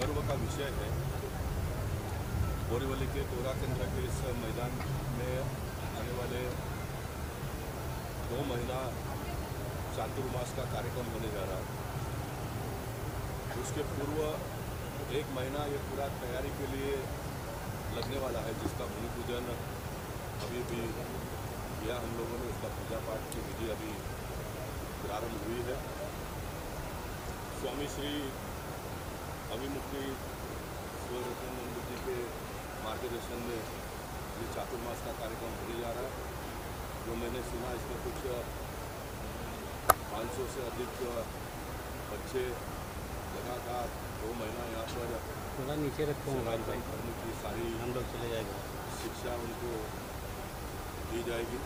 गर्व का विषय है। बोरीवली के कोरा केंद्र के इस मैदान में आने वाले 2 महीना चातुर्मास का कार्यक्रम होने जा रहा है। उसके पूर्व 1 महीना ये पूरा तैयारी के लिए लगने वाला है, जिसका भूमि पूजन अभी भी किया हम लोगों ने। उसका पूजा पाठ की विधि अभी प्रारंभ हुई है। स्वामी श्री अभिमुक्ति सूर्यनंद जी के मार्गदर्शन में ये चातुर्मास का कार्यक्रम होने जा रहा है। जो मैंने सुना, इसमें कुछ 500 से अधिक बच्चे लगातार 2 महीना यहाँ पर थोड़ा नीचे रखो सनातन धर्म की सारी हम लोग चले जाएगा शिक्षा उनको दी जाएगी।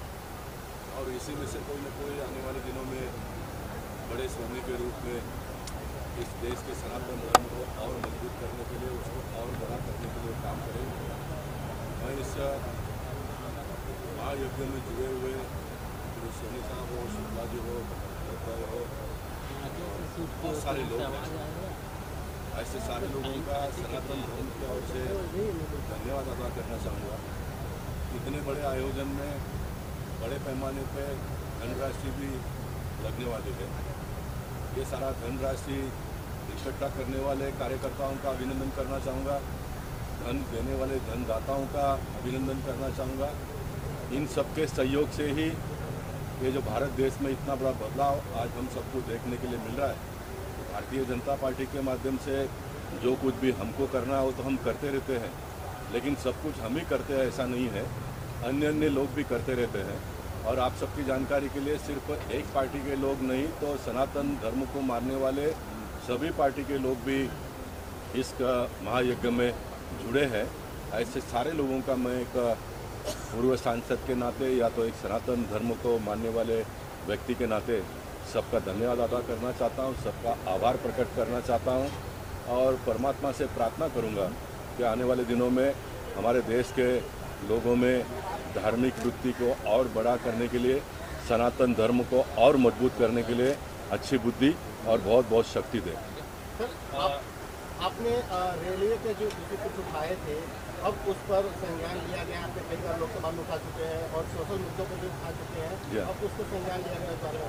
और इसी में से कोई न कोई आने वाले दिनों में बड़े स्वामी के रूप में इस देश के सनातन धर्म को और मजबूत करने के लिए, उसको और बड़ा करने के लिए काम करेंगे। मैं इस महायज्ञ में जुड़े हुए श्री सोनी साहब हो, शुक्ला जी हो, हो, बहुत सारे लोग हैं। ऐसे सारे लोगों का सनातन धर्म की ओर से धन्यवाद अदा करना चाहूँगा। इतने बड़े आयोजन में बड़े पैमाने पर धनराशि भी लगने वाली है। ये सारा धनराशि इकट्ठा करने वाले कार्यकर्ताओं का अभिनंदन करना चाहूँगा। धन देने वाले धनदाताओं का अभिनंदन करना चाहूँगा। इन सबके सहयोग से ही ये जो भारत देश में इतना बड़ा बदलाव आज हम सबको देखने के लिए मिल रहा है। भारतीय जनता पार्टी के माध्यम से जो कुछ भी हमको करना हो तो हम करते रहते हैं, लेकिन सब कुछ हम ही करते हैं ऐसा नहीं है, अन्य लोग भी करते रहते हैं। और आप सबकी जानकारी के लिए सिर्फ एक पार्टी के लोग नहीं, तो सनातन धर्म को मानने वाले सभी पार्टी के लोग भी इस महायज्ञ में जुड़े हैं। ऐसे सारे लोगों का मैं एक पूर्व सांसद के नाते या तो एक सनातन धर्म को मानने वाले व्यक्ति के नाते सबका धन्यवाद अदा करना चाहता हूँ, सबका आभार प्रकट करना चाहता हूँ। और परमात्मा से प्रार्थना करूँगा कि आने वाले दिनों में हमारे देश के लोगों में धार्मिक वृत्ति को और बड़ा करने के लिए, सनातन धर्म को और मजबूत करने के लिए अच्छी बुद्धि और बहुत बहुत शक्ति दे। सर, आपने रेलवे के जो कुछ उठाए थे, अब उस पर संज्ञान लिया गया। आपने कई बार लोकसभा में उठा चुके हैं और सोशल मुद्दों पर भी उठा चुके हैं, अब उस पर संज्ञान लिया गया।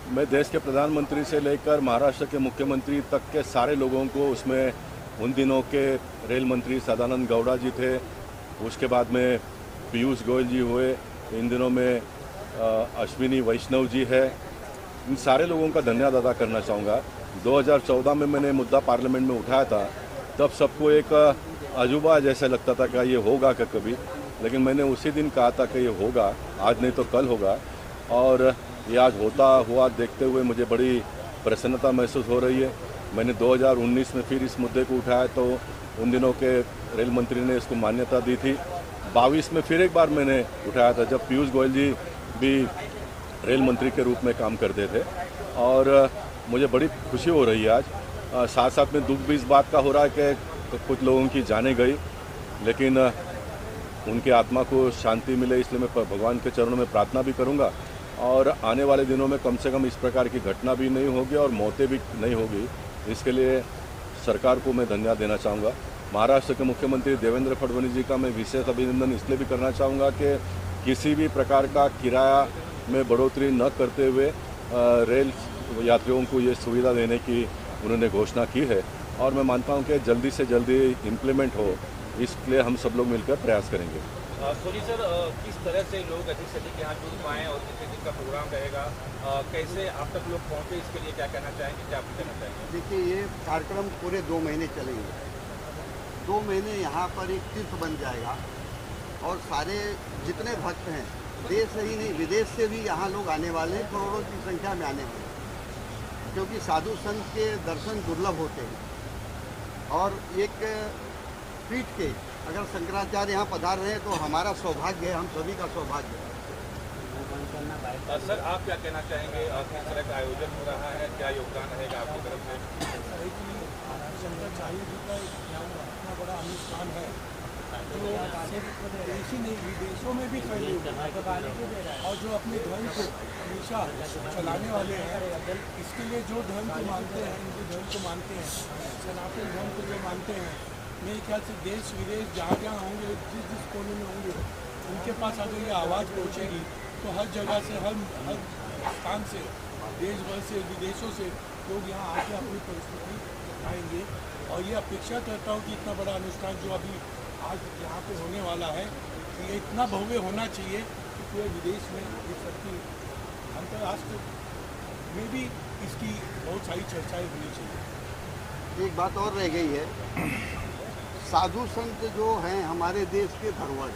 मैं देश के प्रधानमंत्री से लेकर महाराष्ट्र के मुख्यमंत्री तक के सारे लोगों को, उसमें उन दिनों के रेल मंत्री सदानंद गौड़ा जी थे, उसके बाद में पीयूष गोयल जी हुए, इन दिनों में अश्विनी वैष्णव जी है, इन सारे लोगों का धन्यवाद अदा करना चाहूँगा। 2014 में मैंने मुद्दा पार्लियामेंट में उठाया था, तब सबको एक अजूबा जैसा लगता था कि ये होगा क्या कभी, लेकिन मैंने उसी दिन कहा था कि ये होगा, आज नहीं तो कल होगा। और ये आज होता हुआ देखते हुए मुझे बड़ी प्रसन्नता महसूस हो रही है। मैंने 2019 में फिर इस मुद्दे को उठाया तो उन दिनों के रेल मंत्री ने इसको मान्यता दी थी। 22 में फिर एक बार मैंने उठाया था, जब पीयूष गोयल जी भी रेल मंत्री के रूप में काम करते थे। और मुझे बड़ी खुशी हो रही है आज। साथ साथ में दुख भी इस बात का हो रहा है कि कुछ लोगों की जानें गई, लेकिन उनकी आत्मा को शांति मिले, इसलिए मैं भगवान के चरणों में प्रार्थना भी करूंगा। और आने वाले दिनों में कम से कम इस प्रकार की घटना भी नहीं होगी और मौतें भी नहीं होगी। इसके लिए सरकार को मैं धन्यवाद देना चाहूँगा। महाराष्ट्र के मुख्यमंत्री देवेंद्र फडणवीस जी का मैं विशेष अभिनंदन इसलिए भी करना चाहूँगा कि किसी भी प्रकार का किराया में बढ़ोतरी न करते हुए रेल यात्रियों को ये सुविधा देने की उन्होंने घोषणा की है। और मैं मानता हूँ कि जल्दी से जल्दी इम्प्लीमेंट हो, इसलिए हम सब लोग मिलकर प्रयास करेंगे। सोनी सर, किस तरह से लोग अधिक से अधिक यहाँ जुड़ पाएँ और कितने दिन का प्रोग्राम रहेगा, कैसे आप तक लोग पहुँचे, इसके लिए क्या कहना चाहेंगे, क्या आप कहना चाहेंगे? देखिए, ये कार्यक्रम पूरे 2 महीने चलेंगे। 2 महीने यहाँ पर एक तीर्थ बन जाएगा और सारे जितने भक्त हैं, देश से ही नहीं विदेश से भी यहाँ लोग आने वाले, करोड़ों की संख्या में आने वाले, क्योंकि साधु संत के दर्शन दुर्लभ होते हैं। और एक पीठ के अगर शंकराचार्य यहाँ पधार रहे हैं तो हमारा सौभाग्य है, हम सभी का सौभाग्य है। सर, आप क्या कहना चाहेंगे, किस तरह का आयोजन हो रहा है, क्या योगदान रहेगा आपकी तरफ से? शंकराचार्य जी का इतना बड़ा अनुष्ठान है, जो सिर्फ देश ही नहीं विदेशों में भी फैले हुए हैं और जो अपने धर्म को हमेशा चलाने वाले हैं, इसके लिए जो धर्म को मानते हैं, हिंदू धर्म को मानते हैं, सनातन धर्म को जो मानते हैं, मेरे ख्याल से देश विदेश जहाँ जहाँ होंगे, जिस जिस कोने में होंगे, उनके पास अगर ये आवाज़ पहुँचेगी तो हर जगह से, हर स्थान से, देश भर से, विदेशों से लोग यहाँ आके अपनी परिस्थिति आएंगे। और ये अपेक्षा करता हूँ कि इतना बड़ा अनुष्ठान जो अभी आज यहाँ पे होने वाला है, ये इतना भव्य होना चाहिए कि पूरे विदेश में इस सबकी अंतर्राष्ट्रीय में भी इसकी बहुत सारी चर्चाएं होनी चाहिए। एक बात और रह गई है, साधु संत जो हैं हमारे देश के धरोहर,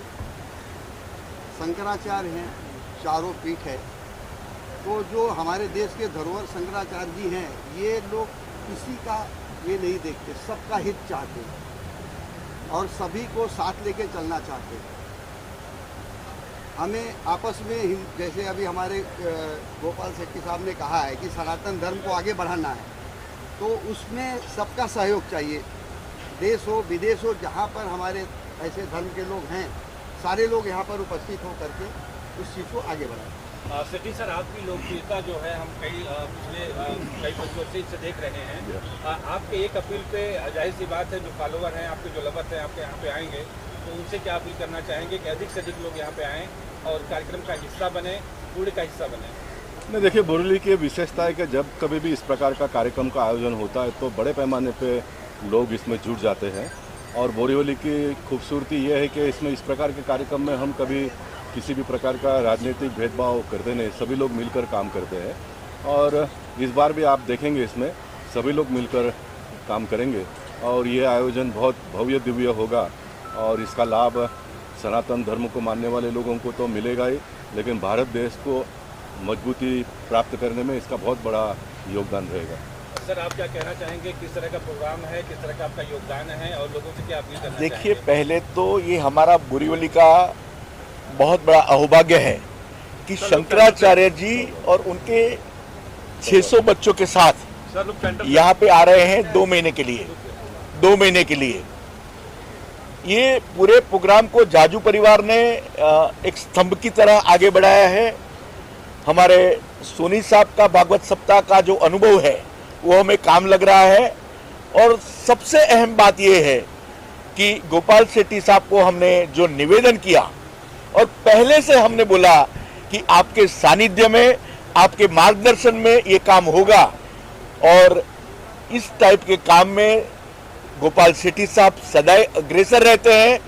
शंकराचार्य हैं, चारों पीठ है, तो जो हमारे देश के धरोहर शंकराचार्य जी हैं, ये लोग किसी का ये नहीं देखते, सबका हित चाहते हैं और सभी को साथ लेके चलना चाहते हैं। हमें आपस में, जैसे अभी हमारे गोपाल शेट्टी साहब ने कहा है कि सनातन धर्म को आगे बढ़ाना है, तो उसमें सबका सहयोग चाहिए। देश हो विदेश हो, जहाँ पर हमारे ऐसे धर्म के लोग हैं, सारे लोग यहाँ पर उपस्थित हो करके उस चीज़ को आगे बढ़ाएं। शेट्टी सर, आपकी लोकप्रियता जो है हम पिछले कई वर्षों से इसे देख रहे हैं। आपके एक अपील पे जाहिर सी बात है, जो फॉलोवर हैं आपके, जो लवर हैं आपके यहाँ पे आएंगे, तो उनसे क्या अपील करना चाहेंगे कि अधिक से अधिक लोग यहाँ पे आएँ और कार्यक्रम का हिस्सा बने, पूरे का हिस्सा बने? नहीं, देखिए, बोरीवली की विशेषता है कि जब कभी भी इस प्रकार का कार्यक्रम का आयोजन होता है तो बड़े पैमाने पे लोग इसमें जुट जाते हैं। और बोरीवली की खूबसूरती ये है कि इसमें इस प्रकार के कार्यक्रम में हम कभी किसी भी प्रकार का राजनीतिक भेदभाव करते नहीं, सभी लोग मिलकर काम करते हैं। और इस बार भी आप देखेंगे इसमें सभी लोग मिलकर काम करेंगे और ये आयोजन बहुत भव्य दिव्य होगा। और इसका लाभ सनातन धर्म को मानने वाले लोगों को तो मिलेगा ही, लेकिन भारत देश को मजबूती प्राप्त करने में इसका बहुत बड़ा योगदान रहेगा। सर, आप क्या कहना चाहेंगे, किस तरह का प्रोग्राम है, किस तरह का आपका योगदान है और लोगों से क्या अपील करना चाहेंगे? देखिए, पहले तो ये हमारा बोरीवली का बहुत बड़ा अहोभाग्य है कि शंकराचार्य जी और उनके 600 बच्चों के साथ यहाँ पे आ रहे हैं 2 महीने के लिए। 2 महीने के लिए ये पूरे प्रोग्राम को जाजू परिवार ने एक स्तंभ की तरह आगे बढ़ाया है। हमारे सोनी साहब का भागवत सप्ताह का जो अनुभव है वो हमें काम लग रहा है। और सबसे अहम बात ये है कि गोपाल शेट्टी साहब को हमने जो निवेदन किया और पहले से हमने बोला कि आपके सानिध्य में, आपके मार्गदर्शन में ये काम होगा। और इस टाइप के काम में गोपाल शेट्टी साहब सदैव अग्रसर रहते हैं।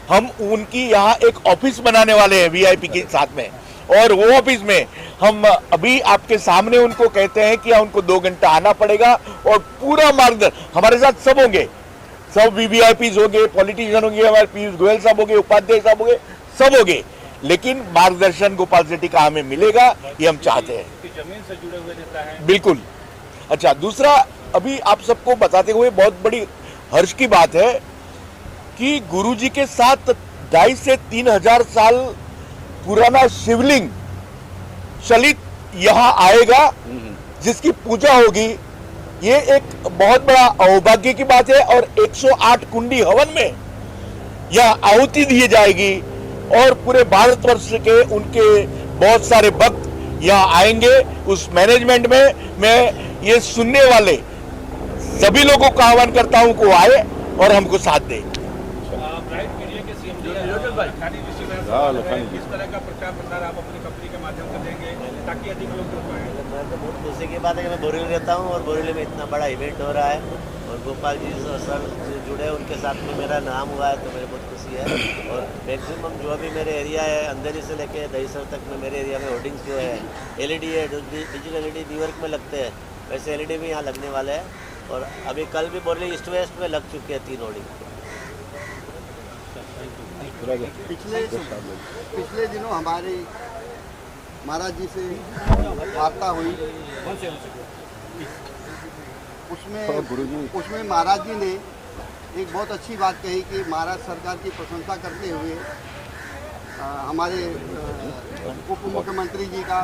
हम उनकी यहाँ एक ऑफिस बनाने वाले हैं वीआईपी के साथ में, और वो ऑफिस में हम अभी आपके सामने उनको कहते हैं कि उनको 2 घंटा आना पड़ेगा और पूरा मार्गदर्शन हमारे साथ सब होंगे, सब वीवीआईपीज होंगे, पॉलिटिशियन होंगे, हमारे पीयूष गोयल साहब होंगे, उपाध्याय साहब होंगे, सब होंगे, लेकिन मार्गदर्शन गोपाल शेट्टी का हमें मिलेगा, ये हम चाहते हैं। जमीन से जुड़े हुए नेता हैं। बिल्कुल। अच्छा, दूसरा, अभी आप सबको बताते हुए बहुत बड़ी हर्ष की बात है कि गुरुजी के साथ 2,500 से 3,000 साल पुराना शिवलिंग चलित यहाँ आएगा, जिसकी पूजा होगी। ये एक बहुत बड़ा अहोभाग्य की बात है। और 108 कुंडी हवन में यह आहुति दी जाएगी और पूरे भारतवर्ष के उनके बहुत सारे भक्त यहाँ आएंगे। उस मैनेजमेंट में मैं ये सुनने वाले सभी लोगों का आह्वान करता हूँ को आए और हमको साथ दे। ब्राइट मीडिया के सीएम किस तरह का प्रचार प्रसार आप अपनी कंपनी के माध्यम से देंगे ताकि अधिक लोग जुड़ पाएं? मैं तो बहुत खुशी की बात है कि मैं बोरीवली रहता हूँ और बोरीवली में इतना बड़ा इवेंट हो रहा है और गोपाल जी सर से जुड़े, उनके साथ में मेरा नाम हुआ है, तो मेरे बहुत खुशी है। और मैक्सिमम जो अभी मेरे एरिया है, अंधेरी से लेके दहीसर तक में मेरे एरिया में होर्डिंग्स जो है एलईडी है, डिजिटल एलईडी न्यूयॉर्क में लगते हैं, वैसे एलईडी भी यहाँ लगने वाले हैं। और अभी कल भी बोरीवली ईस्ट वेस्ट में लग चुके हैं 3 होर्डिंग। पिछले दिनों हमारी महाराज जी से वार्ता हुई, उसमें महाराज जी ने एक बहुत अच्छी बात कही कि महाराज सरकार की प्रशंसा करते हुए हमारे उप मुख्यमंत्री जी का,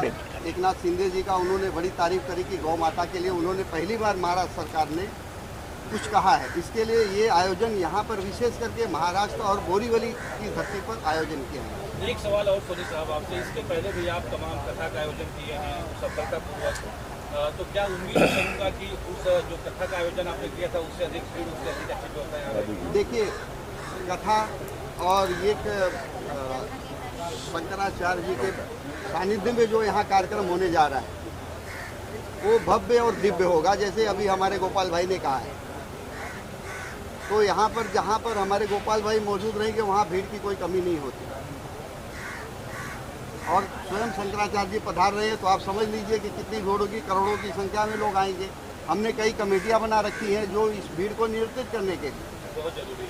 एकनाथ शिंदे जी का, उन्होंने बड़ी तारीफ करी कि गौ माता के लिए उन्होंने पहली बार महाराज सरकार ने कुछ कहा है। इसके लिए ये आयोजन यहाँ पर विशेष करके महाराष्ट्र और बोरीवली की धरती पर आयोजन किया है। एक सवाल और सोनी साहब आपसे, इसके पहले भी आप तमाम कथा का आयोजन किए हैं सफलतापूर्वक, तो क्या उम्मीद करूँगा कि उस जो कथा का आयोजन आपने किया था उससे अधिक भीड़, उससे अधिक अच्छी व्यवस्था है? देखिए, कथा और एक शंकराचार्य जी के सानिध्य में जो यहाँ कार्यक्रम होने जा रहा है वो भव्य और दिव्य होगा, जैसे अभी हमारे गोपाल भाई ने कहा है। तो यहाँ पर जहाँ पर हमारे गोपाल भाई मौजूद रहेंगे वहाँ भीड़ की कोई कमी नहीं होती। और स्वयं शंकराचार्य जी पधार रहे हैं तो आप समझ लीजिए कि कितनी भीड़ होगी, करोड़ों की संख्या में लोग आएंगे। हमने कई कमेटियाँ बना रखी हैं जो इस भीड़ को नियंत्रित करने के लिए।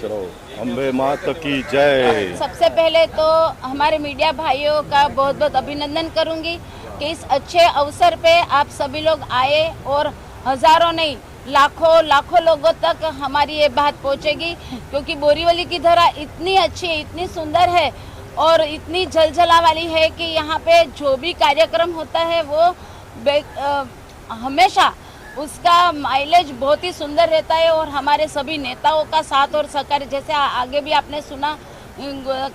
चलो, अम्बे माता की जय। सबसे पहले तो हमारे मीडिया भाइयों का बहुत बहुत अभिनंदन करूंगी कि इस अच्छे अवसर पे आप सभी लोग आए और हजारों नहीं लाखों लोगों तक हमारी ये बात पहुंचेगी, क्योंकि बोरीवली की धरा इतनी अच्छी है, इतनी सुंदर है और इतनी झलझला वाली है कि यहाँ पे जो भी कार्यक्रम होता है वो हमेशा उसका माइलेज बहुत ही सुंदर रहता है। और हमारे सभी नेताओं का साथ और सहकार, जैसे आगे भी आपने सुना,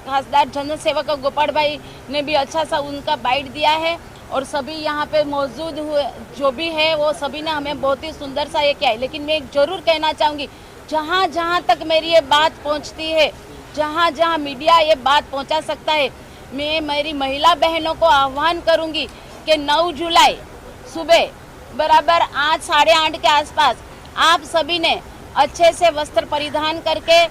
खासदार जन सेवक गोपाल भाई ने भी अच्छा सा उनका बाइट दिया है और सभी यहाँ पे मौजूद हुए जो भी है वो सभी ने हमें बहुत ही सुंदर सा ये किया है। लेकिन मैं एक जरूर कहना चाहूँगी, जहाँ तक मेरी ये बात पहुँचती है, जहाँ मीडिया ये बात पहुँचा सकता है, मैं मेरी महिला बहनों को आह्वान करूँगी कि 9 जुलाई सुबह बराबर 8, साढ़े 8 के आसपास आप सभी ने अच्छे से वस्त्र परिधान करके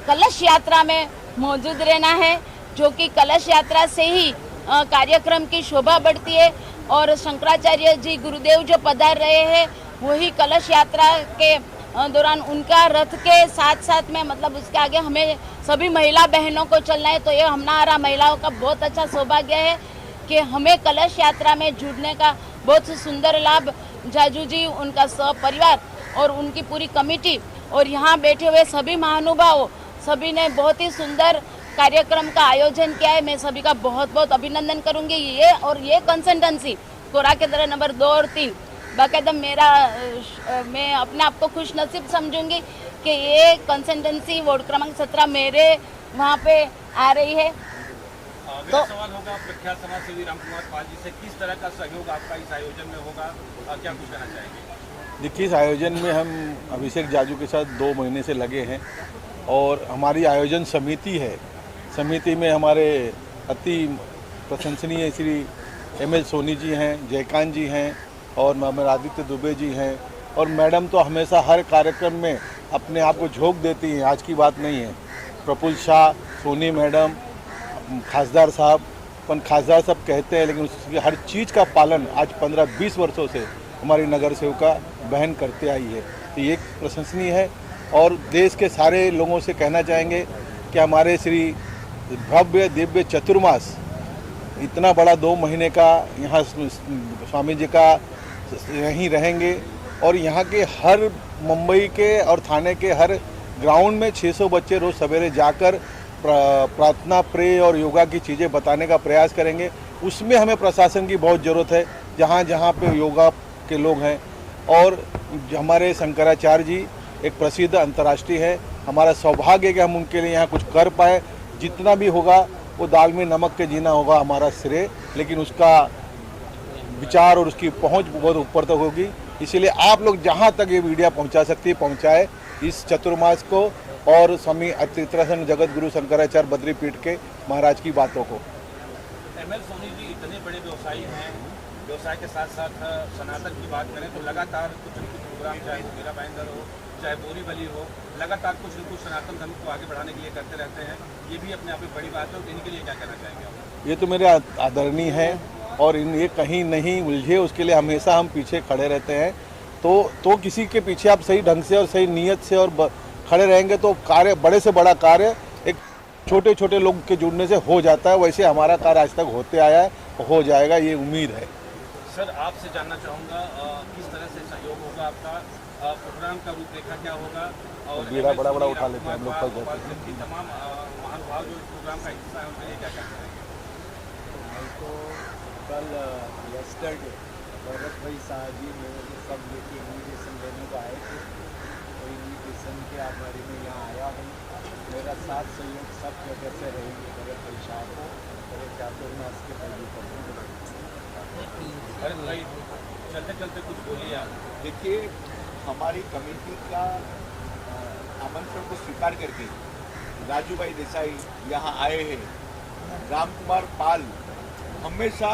कलश यात्रा में मौजूद रहना है, जो कि कलश यात्रा से ही कार्यक्रम की शोभा बढ़ती है। और शंकराचार्य जी गुरुदेव जो पधार रहे हैं वही कलश यात्रा के दौरान उनका रथ के साथ में, मतलब उसके आगे हमें सभी महिला बहनों को चलना है। तो ये हमारा महिलाओं का बहुत अच्छा सौभाग्य है कि हमें कलश यात्रा में जुड़ने का बहुत सुंदर लाभ जाजू जी, उनका परिवार और उनकी पूरी कमेटी और यहाँ बैठे हुए सभी महानुभावों सभी ने बहुत ही सुंदर कार्यक्रम का आयोजन किया है। मैं सभी का बहुत बहुत अभिनंदन करूँगी। ये कंसल्टेंसी कोरा के दर नंबर 2 और 3 बाकायदा मैं अपने आप को खुश नसीब समझूंगी कि ये कंसल्टेंसी वार्ड क्रमांक 17 मेरे वहाँ पे आ रही है। मेरा सवाल होगा प्रख्यात समाजसेवी रामकुमार पाल जी से, किस तरह का सहयोग आपका इस आयोजन में होगा और क्या कुछ कहना चाहेंगे? देखिए, इस आयोजन में हम अभिषेक जाजू के साथ 2 महीने से लगे हैं और हमारी आयोजन समिति है। समिति में हमारे अति प्रशंसनीय श्री ML सोनी जी हैं, जयकांत जी हैं और हमारे आदित्य दुबे जी हैं। और मैडम तो हमेशा हर कार्यक्रम में अपने आप को झोंक देती हैं, आज की बात नहीं है। प्रफुल्ल शाह, सोनी मैडम, खासदार साहब, खासदार साहब कहते हैं लेकिन उसकी हर चीज़ का पालन आज 15-20 वर्षों से हमारी नगर सेविका बहन करते आई है। तो ये प्रशंसनीय है। और देश के सारे लोगों से कहना चाहेंगे कि हमारे श्री भव्य दिव्य चतुर्मास इतना बड़ा 2 महीने का यहाँ स्वामी जी का यहीं रहेंगे और यहाँ के हर मुंबई के और थाने के हर ग्राउंड में 600 बच्चे रोज़ सवेरे जाकर प्रार्थना, प्रे और योगा की चीज़ें बताने का प्रयास करेंगे। उसमें हमें प्रशासन की बहुत ज़रूरत है, जहाँ पे योगा के लोग हैं। और हमारे शंकराचार्य जी एक प्रसिद्ध अंतर्राष्ट्रीय है, हमारा सौभाग्य है कि हम उनके लिए यहाँ कुछ कर पाए। जितना भी होगा वो दाल में नमक के जीना होगा हमारा श्रेय, लेकिन उसका विचार और उसकी पहुँच बहुत ऊपर तक होगी। इसीलिए आप लोग जहाँ तक ये मीडिया पहुँचा सकती है पहुँचाए इस चतुर्मास को और स्वामी अतित्रासन जगत गुरु शंकराचार्य बद्री पीठ के महाराज की बातों को। ML सोनी जी इतने बड़े व्यवसायी हैं, व्यवसाय के साथ साथ सनातन की बात करें तो लगातार कुछ न कुछ प्रोग्राम, चाहे मीरा भाईंदर हो चाहे बोरीवली हो, लगातार कुछ न कुछ सनातन धर्म को आगे बढ़ाने के लिए करते रहते हैं। ये भी अपने आप में बड़ी बात है। इनके लिए क्या कहना चाहेंगे आप? ये तो मेरे आदरणीय हैं और ये कहीं नहीं उलझे उसके लिए हमेशा हम पीछे खड़े रहते हैं। तो किसी के पीछे आप सही ढंग से और सही नीयत से और खड़े रहेंगे तो कार्य, बड़े से बड़ा कार्य एक छोटे छोटे लोग के जुड़ने से हो जाता है। वैसे हमारा कार्य आज तक होते आया है, हो जाएगा, ये उम्मीद है। सर, आपसे जानना चाहूँगा किस तरह से सहयोग होगा आपका, प्रोग्राम का रूपरेखा क्या होगा और बीड़ा बड़ा उठा लेते हैं हम लोग तमाम महानुभाव जो इस प्रोग्राम का हिस्सा है उनके लिए क्या कहना चाहेंगे? तो कल यस्टरडे भरत भाई साहब जी मेरे सब लेके इन्विटेशन देने को आए थे कोई इन्विटेशन के आधार में यहाँ आया हूँ। मेरा साथ सहयोग सब जगह से रहेंगे, मेरे परिवार को मेरे चातुर्मास के पहले अरे भाई चलते चलते कुछ बोलिए आप। देखिए, हमारी कमेटी का आमंत्रण को स्वीकार करके राजू भाई देसाई यहाँ आए हैं। राम कुमार पाल हमेशा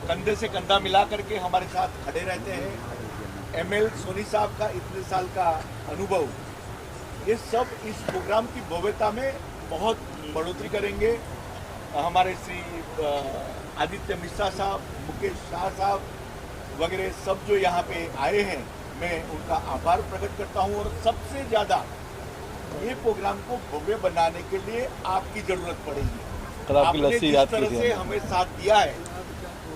कंधे से कंधा मिला करके हमारे साथ खड़े रहते हैं। ML सोनी साहब का इतने साल का अनुभव, ये सब इस प्रोग्राम की भव्यता में बहुत बढ़ोतरी करेंगे। हमारे श्री आदित्य मिश्रा साहब, मुकेश शाह साहब वगैरह सब जो यहाँ पे आए हैं, मैं उनका आभार प्रकट करता हूँ। और सबसे ज़्यादा ये प्रोग्राम को भव्य बनाने के लिए आपकी जरूरत पड़ेगी। आपने जिस तरह से हमें साथ दिया है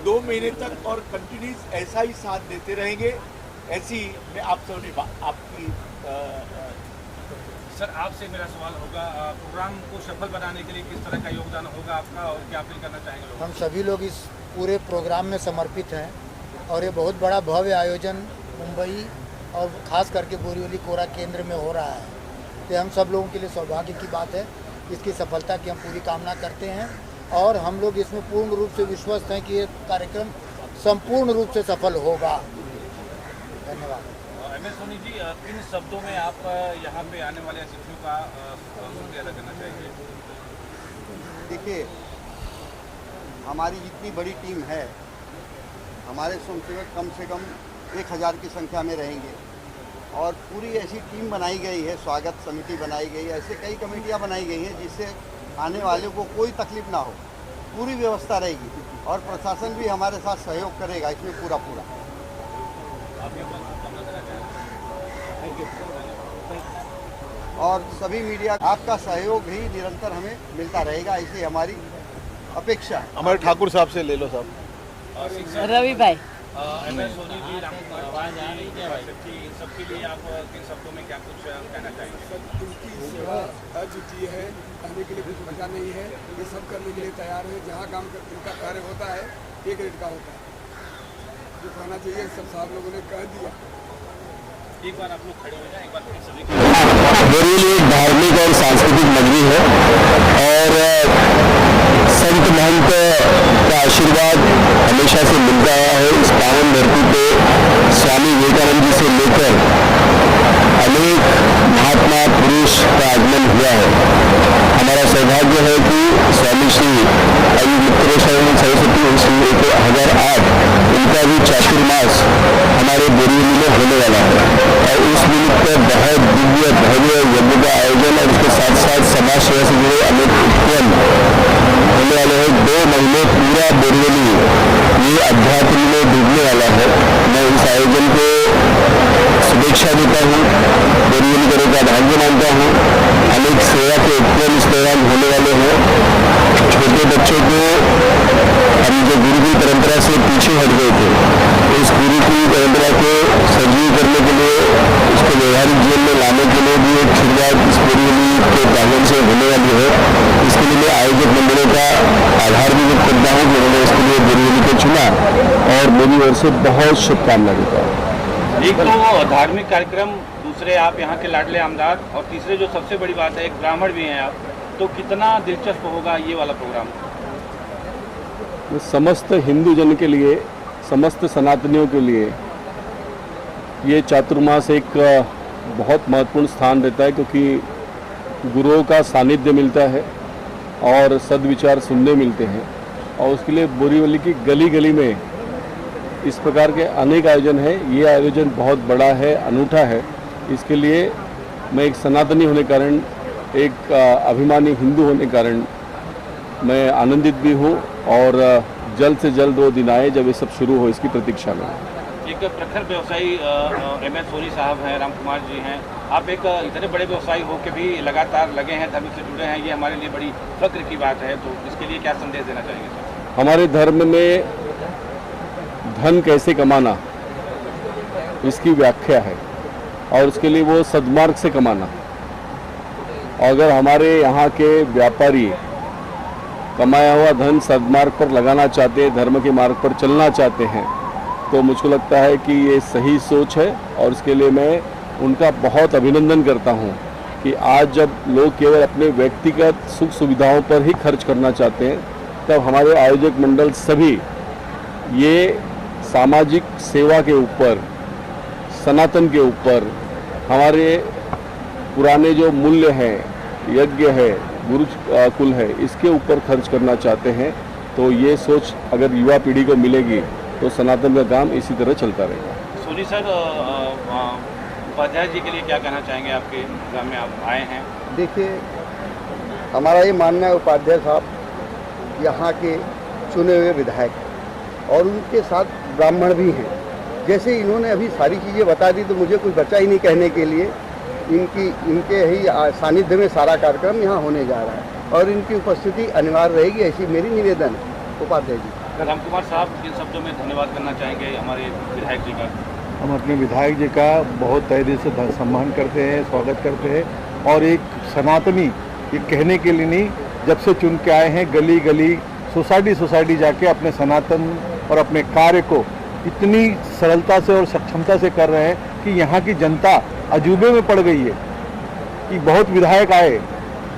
2 महीने तक और कंटिन्यूस ऐसा ही साथ देते रहेंगे। ऐसी मैं आप सबने आपकी सर आपसे मेरा सवाल होगा, प्रोग्राम को सफल बनाने के लिए किस तरह का योगदान होगा आपका और क्या अपील करना चाहेंगे लोग? हम सभी लोग इस पूरे प्रोग्राम में समर्पित हैं और ये बहुत बड़ा भव्य आयोजन मुंबई और ख़ास करके बोरीवली कोरा केंद्र में हो रहा है। तो हम सब लोगों के लिए सौभाग्य की बात है। इसकी सफलता की हम पूरी कामना करते हैं और हम लोग इसमें पूर्ण रूप से विश्वस्त हैं कि ये कार्यक्रम संपूर्ण रूप से सफल होगा। धन्यवाद। MS सोनी जी, किन शब्दों में आप यहाँ पे आने वाले अतिथियों का शुक्रिया अदा करना चाहेंगे? देखिए, हमारी जितनी बड़ी टीम है, हमारे स्वयंसेवक कम से कम 1000 की संख्या में रहेंगे और पूरी ऐसी टीम बनाई गई है, स्वागत समिति बनाई गई है, ऐसे कई कमेटियां बनाई गई हैं जिससे आने वाले को कोई तकलीफ ना हो। पूरी व्यवस्था रहेगी और प्रशासन भी हमारे साथ सहयोग करेगा इसमें पूरा। और सभी मीडिया आपका सहयोग भी निरंतर हमें मिलता रहेगा, ऐसी हमारी अपेक्षा है। हमारे ठाकुर साहब से ले लो साहब। रवि भाई, MS सोनी जी, राम कुमार जी, इन सबके लिए आप किन शब्दों में क्या कुछ कहना चाहेंगे? उनकी सेवा अद्वितीय है, कहने के लिए कुछ बचा नहीं है। ये सब करने के लिए तैयार है। जहाँ काम इनका कार्य होता है 1 रेट का होता है। जो कहना चाहिए सब साहब लोगों ने कह दिया। एक बार आप लोग खड़े हो जाए, एक बार सभी बोरीवली एक धार्मिक और सांस्कृतिक नगरी है और संत महंत का आशीर्वाद हमेशा से मिलता आया है। इस पावन धरती पे स्वामी विवेकानंद जी से लेकर अनेक महात्मा पुरुष का आगमन हुआ है। हमारा सौभाग्य है कि स्वामी श्री अयुमुक्तेश्वर सरस्वती 1008 इनका भी चातुर्मास हमारे बोरीवली में होने वाला है और उस निमित्त बहुत दिव्य भव्य यज्ञ का आयोजन और उसके साथ साथ समाज सेवा से जुड़े अनेक उपक्रम होने वाले हैं। 2 महीने पूरा बोरीवली ये अध्यात्म में डूबने वाला है। मैं इस आयोजन को शुभेच्छा देता हूँ, बोरीवली करने का भाग्य मानता हूँ। अनेक सेवा के उपक्रम इस दौरान होने वाले हैं। छोटे बच्चों को हम जो गुरु की परंपरा से पीछे हट गए थे, इस गुरु की परंपरा को सजीव करने के लिए, उसको व्यवहारिक जीवन में लाने के लिए भी एक शुरुआत इस बोरीवली के प्रांगण से होने वाली है। इसके लिए मैं आयोजक मंडलों का आभार भी व्यक्त करता हूँ कि उन्होंने इसके लिए बोरीवली को चुना और मेरी ओर से बहुत शुभकामना देता हूँ। एक तो धार्मिक कार्यक्रम, दूसरे आप यहाँ के लाडले आमदार और तीसरे जो सबसे बड़ी बात है एक ब्राह्मण भी हैं आप, तो कितना दिलचस्प होगा ये वाला प्रोग्राम? समस्त हिंदू जन के लिए, समस्त सनातनियों के लिए ये चातुर्मास एक बहुत महत्वपूर्ण स्थान रहता है क्योंकि गुरुओं का सानिध्य मिलता है और सद्विचार सुनने मिलते हैं और उसके लिए बोरीवली की गली गली में इस प्रकार के अनेक आयोजन हैं। ये आयोजन बहुत बड़ा है, अनूठा है। इसके लिए मैं एक सनातनी होने कारण, एक अभिमानी हिंदू होने कारण मैं आनंदित भी हूँ और जल्द से जल्द वो दिन आए जब ये सब शुरू हो, इसकी प्रतीक्षा में। एक प्रखर व्यवसायी MS सोनी साहब हैं, राम कुमार जी हैं, आप एक इतने बड़े व्यवसायी हो के भी लगातार लगे हैं, धर्म से जुड़े हैं, ये हमारे लिए बड़ी फक्र की बात है। तो इसके लिए क्या संदेश देना चाहेंगे सर? हमारे धर्म में धन कैसे कमाना, इसकी व्याख्या है और उसके लिए वो सद्मार्ग से कमाना। अगर हमारे यहाँ के व्यापारी कमाया हुआ धन सद्मार्ग पर लगाना चाहते हैं, धर्म के मार्ग पर चलना चाहते हैं, तो मुझको लगता है कि ये सही सोच है और इसके लिए मैं उनका बहुत अभिनंदन करता हूँ कि आज जब लोग केवल अपने व्यक्तिगत सुख सुविधाओं पर ही खर्च करना चाहते हैं, तब हमारे आयोजक मंडल सभी ये सामाजिक सेवा के ऊपर, सनातन के ऊपर, हमारे पुराने जो मूल्य हैं, यज्ञ है, गुरुकुल है, इसके ऊपर खर्च करना चाहते हैं। तो ये सोच अगर युवा पीढ़ी को मिलेगी तो सनातन का काम इसी तरह चलता रहेगा। सोनी सर, उपाध्याय जी के लिए क्या कहना चाहेंगे? आपके ग्राम में आप आए हैं। देखिए, हमारा ये मानना है उपाध्याय साहब यहाँ के चुने हुए विधायक और उनके साथ ब्राह्मण भी हैं। जैसे इन्होंने अभी सारी चीज़ें बता दी तो मुझे कुछ बचा ही नहीं कहने के लिए। इनके ही सानिध्य में सारा कार्यक्रम यहाँ होने जा रहा है और इनकी उपस्थिति अनिवार्य रहेगी, ऐसी मेरी निवेदन है उपाध्याय जी। राम कुमार साहब, किन शब्दों में धन्यवाद करना चाहेंगे हमारे विधायक जी का? हम अपने विधायक जी का बहुत तहे दिल से सम्मान करते हैं, स्वागत करते हैं। और एक सनातनी, ये कहने के लिए नहीं, जब से चुन के आए हैं, गली गली, सोसाइटी जाके अपने सनातन और अपने कार्य को इतनी सरलता से और सक्षमता से कर रहे हैं कि यहाँ की जनता अजूबे में पड़ गई है कि बहुत विधायक आए,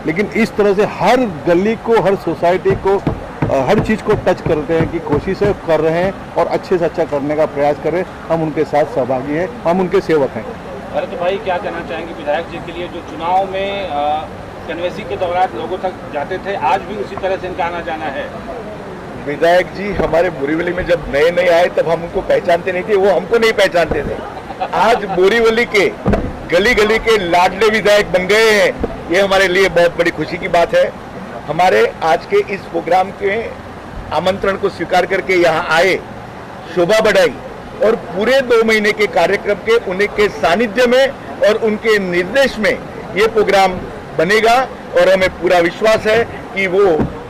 लेकिन इस तरह से हर गली को, हर सोसाइटी को, हर चीज़ को टच करते हैं कि कोशिशें कर रहे हैं और अच्छे से अच्छा करने का प्रयास करें। हम उनके साथ सहभागी हैं, हम उनके सेवक हैं। भरत भाई, क्या कहना चाहेंगे विधायक जी के लिए, जो चुनाव में कन्वेंसी के दौरान लोगों तक जाते थे, आज भी उसी तरह से इनका आना जाना है? विधायक जी हमारे बोरीवली में जब नए नए आए तब हम उनको पहचानते नहीं थे, वो हमको नहीं पहचानते थे। आज बोरीवली के गली गली के लाडले विधायक बन गए हैं, ये हमारे लिए बहुत बड़ी खुशी की बात है। हमारे आज के इस प्रोग्राम के आमंत्रण को स्वीकार करके यहाँ आए, शोभा बढ़ाई और पूरे 2 महीने के कार्यक्रम के उनके सानिध्य में और उनके निर्देश में ये प्रोग्राम बनेगा। और हमें पूरा विश्वास है कि वो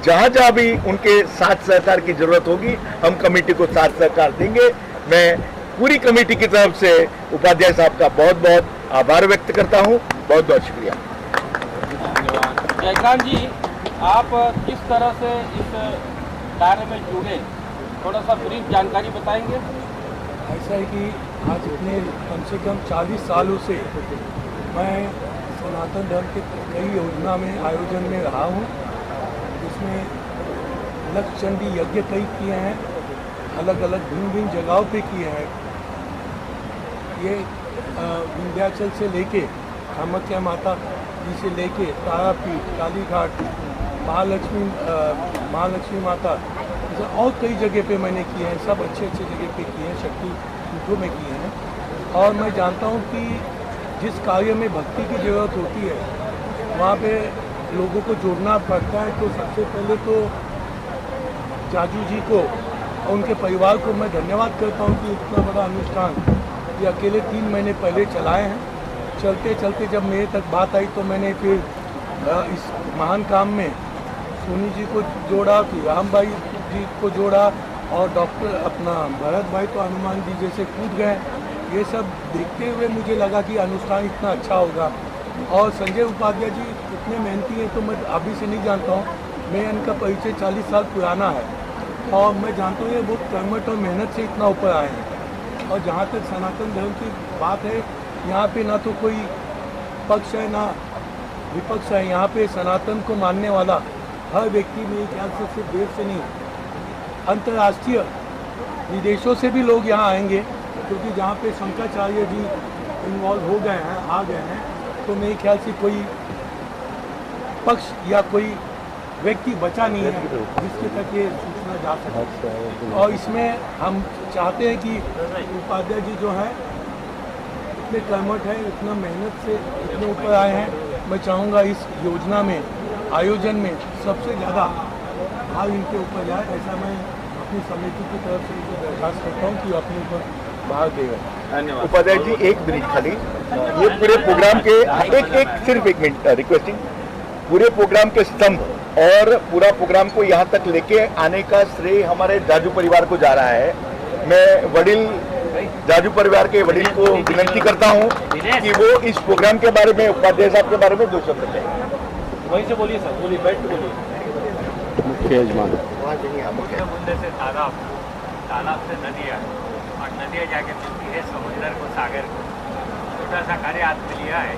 जहाँ जहाँ भी उनके साथ सहकार की जरूरत होगी, हम कमेटी को साथ सहकार देंगे। मैं पूरी कमेटी की तरफ से उपाध्याय साहब का बहुत बहुत आभार व्यक्त करता हूँ। बहुत बहुत शुक्रिया। जयकांत जी, आप किस तरह से इस कार्य में जुड़े, थोड़ा सा ब्रीफ जानकारी बताएंगे? ऐसा है कि आज इतने कम से कम 40 सालों से मैं सनातन धर्म के कई योजना में, आयोजन में रहा हूँ। इसमें लक्ष्य चंडी यज्ञ कई किए हैं, अलग अलग भिन्न भिन्न जगहों पे किए हैं। ये विंध्याचल से लेके कामाख्या माता जी से लेके तारापीठ, कालीघाट, महालक्ष्मी माता, और कई जगह पे मैंने किए हैं। सब अच्छे अच्छे जगह पे किए हैं, शक्ति पीठों में किए हैं। और मैं जानता हूँ कि जिस कार्य में भक्ति की ज़रूरत होती है, वहाँ पे लोगों को जोड़ना पड़ता है। तो सबसे पहले तो जाजू जी को और उनके परिवार को मैं धन्यवाद करता हूँ कि इतना बड़ा अनुष्ठान ये अकेले 3 महीने पहले चलाए हैं। चलते चलते जब मेरे तक बात आई तो मैंने फिर इस महान काम में सोनी जी को जोड़ा, फिर राम भाई जी को जोड़ा और डॉक्टर अपना भरत भाई तो हनुमान जी जैसे कूद गए। ये सब देखते हुए मुझे लगा कि अनुष्ठान इतना अच्छा होगा। और संजय उपाध्याय जी इतने मेहनती हैं तो मैं अभी से नहीं जानता हूँ, मैं इनका परिचय 40 साल पुराना है और मैं जानता हूँ ये बहुत कर्मठ और मेहनत से इतना ऊपर आए हैं। और जहाँ तक सनातन धर्म की बात है, यहाँ पे ना तो कोई पक्ष है ना विपक्ष है। यहाँ पे सनातन को मानने वाला हर व्यक्ति मेरे ख्याल से सिर्फ देश से नहीं, अंतर्राष्ट्रीय विदेशों से भी लोग यहाँ आएंगे, क्योंकि जहाँ पे शंकराचार्य जी इन्वॉल्व हो गए हैं, आ गए हैं, तो मेरे ख्याल से कोई पक्ष या कोई व्यक्ति बचा नहीं है जिसके तक ये सूचना जा सके। और इसमें हम चाहते हैं कि उपाध्याय जी जो है इतने कर्मठ हैं, इतना मेहनत से इतने ऊपर आए हैं। मैं चाहूँगा इस योजना में, आयोजन में सबसे ज़्यादा भाग इनके ऊपर जाए, ऐसा मैं अपनी समिति की तरफ से इनको दरखास्त करता हूँ कि अपने ऊपर भाग देगा। धन्यवाद। उपाध्याय जी, 1 मिनट खाली, ये पूरे प्रोग्राम के सिर्फ 1 मिनट रिक्वेस्टिंग, पूरे प्रोग्राम के स्तंभ और पूरा प्रोग्राम को यहाँ तक लेके आने का श्रेय हमारे जाजू परिवार को जा रहा है। मैं वडील जाजू परिवार के वडील को विनती करता हूँ कि वो इस प्रोग्राम के बारे में, उपाध्याय साहब के बारे में 2 शब्द कहें। वहीं से बोलिए सर, बोलिए, बैठ के बोलिए। मुख्य यजमान मुख्य मुद्दे से तालाब से नदियाँ और नदियाँ जाके मिलती है समुद्र को, सागर को। छोटा सा कार्य हाथ में लिया है,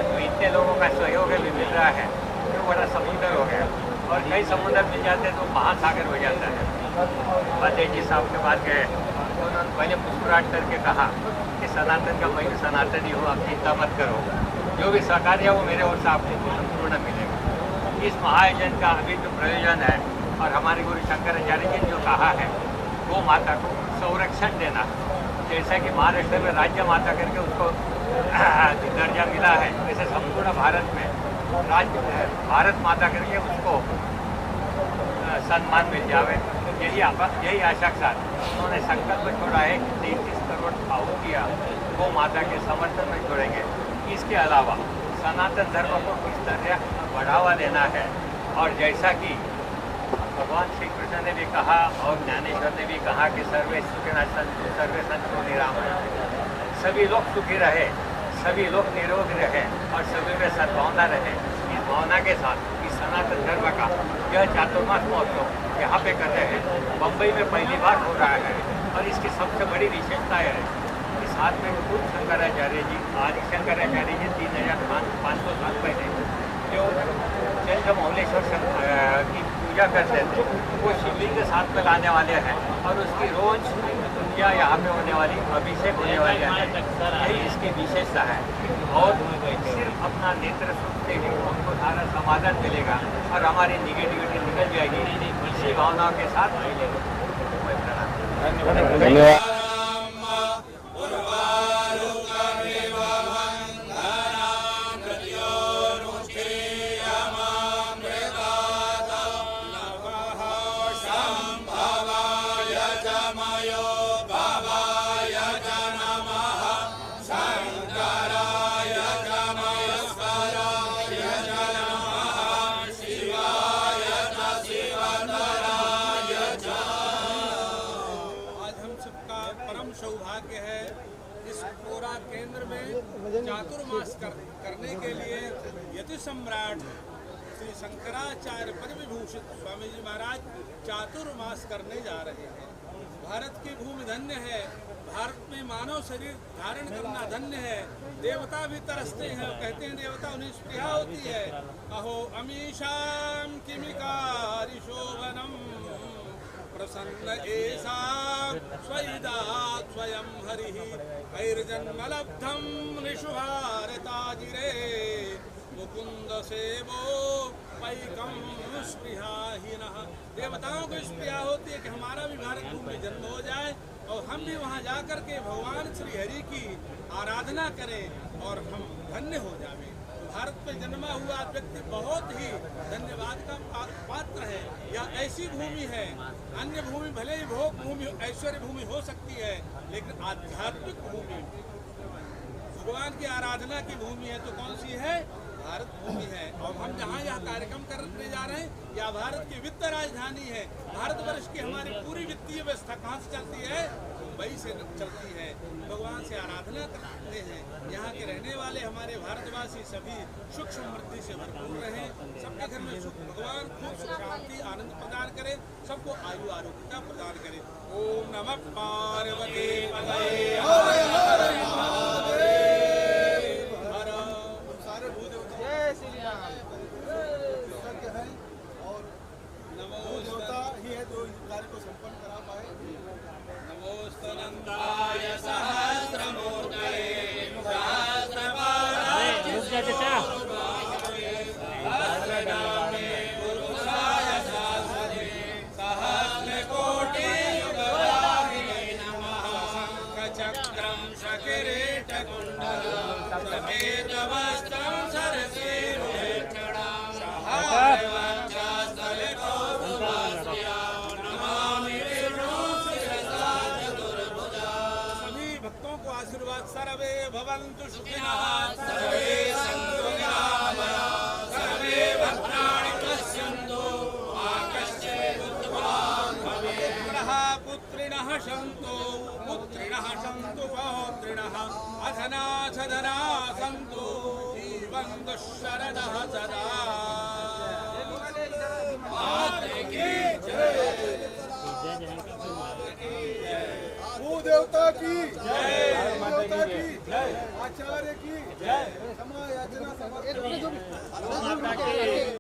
उसमें इतने लोगों का सहयोग भी मिल रहा है, तो बड़ा समुद्र हो गया। और कई समुद्र मिल जाते हैं तो महासागर हो जाता है। बातें जी साहब के बाद गए, उन्होंने पहले मुस्कुराहट करके कहा कि सनातन का मैं सनातनी हूँ, आप चिंता मत करो, जो भी सहकार्य है वो मेरे ओर से आपको पूर्ण मिलेगा। इस महाआयोजन का अभी जो प्रयोजन है और हमारे गुरु शंकराचार्य जी ने जो कहा है, गो माता को संरक्षण देना, जैसा कि महाराष्ट्र में राज्य माता करके उसको दर्जा मिला है, वैसे संपूर्ण भारत में भारत माता करके उसको सम्मान मिल जावे। यही आशा के साथ उन्होंने संकल्प छोड़ा है कि 33 करोड़ आहुतियाँ गो माता के समर्थन में छोड़ेंगे। इसके अलावा सनातन धर्म को किस तरह बढ़ावा देना है, और जैसा कि भगवान श्री कृष्ण ने भी कहा और ज्ञानेश्वर ने भी कहा कि सर्वे सुखिनः सन्तु सर्वे सन्तु निरामया, सभी लोग सुखी रहे, सभी लोग निरोगी रहे और सभी में सद्भावना रहे। इस भावना के साथ इस सनातन धर्म का यह चातुर्मास महोत्सव यहाँ पे कर रहे हैं। बम्बई में पहली बार हो रहा है और इसकी सबसे बड़ी विशेषता है कि साथ में खुद शंकराचार्य जी, आदि शंकराचार्य जी 3500 साल पहले जो चंद्रमौलेश्वर की पूजा करते थे, वो शिवलिंग के साथ में लाने वाले हैं और उसकी रोज पूजा यहाँ पे होने वाली, अभिषेक होने वाले हैं। यही इसकी विशेषता है। और सिर्फ अपना नेत्र सुनते ही उनको सारा समाधान मिलेगा और हमारी निगेटिविटी निकल जाएगी। इसी भावनाओं के साथ धन्यवाद। सौभाग्य है इस कोरा केंद्र में चातुर्मास करने के लिए यति सम्राट श्री शंकराचार्य पद विभूषित स्वामी जी महाराज चातुर्मास करने जा रहे हैं। भारत की भूमि धन्य है, भारत में मानव शरीर धारण करना धन्य है। देवता भी तरसते हैं, कहते हैं देवता उन्हें स्पृहा होती है। अहो अमीशाम किमिकारी शोभनम प्रसन्न ऐसा स्वैदात् स्वयं हरिः कैर्जन्मलब्धं निशुभारताजिरे मुकुंद सेवो पैकम स्पृहाहीनः। देवताओं को स्पृहा होती है कि हमारा भी भारत भूमि में जन्म हो जाए और हम भी वहाँ जाकर के भगवान श्री हरि की आराधना करें और हम धन्य हो जाएं। भारत में जन्मा हुआ व्यक्ति बहुत ही धन्यवाद का पात्र है। यह ऐसी भूमि है, अन्य भूमि भले ही भोग भूमि ऐश्वर्य भूमि हो सकती है, लेकिन आध्यात्मिक भूमि भगवान की आराधना की भूमि है तो कौन सी है? भारत भूमि है। और हम जहाँ यह कार्यक्रम करने जा रहे हैं यह भारत की वित्त राजधानी है। भारतवर्ष की हमारी पूरी वित्तीय व्यवस्था कहाँ से चलती है? मुंबई से चलती है। भगवान से आराधना करते हैं। यहाँ के रहने वाले हमारे भारतवासी सभी सुख समृद्धि से भरपूर रहें, सबके घर में सुख भगवान खूब सुख शांति आनंद प्रदान करें, सबको आयु आरोग्यता प्रदान करें। ओम नमः पार्वती पतये देवता ही है जो इस कार्य को संपन्न करा पाए। नमोस्तनंदाय सहस्रमूर्तये सहस्रपादाय सहस्रनामे पुरुषाय शाश्वते सहस्रकोटियुगवाहिने नमः। शङ्खचक्रं शकिरीटकुण्डलं समेतवस्त्रं सरसीरुहेक्षणां सहायवक्षस्थले आशीर्वाद। सर्वे भवन्तु सुखिनः, सर्वे सन्तु निरामयाः, सर्वे भद्राणि पश्यन्तु मा कश्चित् दुःखभाग् भवेत्। पुत्रिणः सन्तु, पुत्रिणः सन्तु पौत्रिणः, अधनाथ धना सन्तु, जीवन्तु शरणः सदा। मातृ की जय। भूदेवता की जय, देवता की जय। आचार्य की जय। क्षमा याचना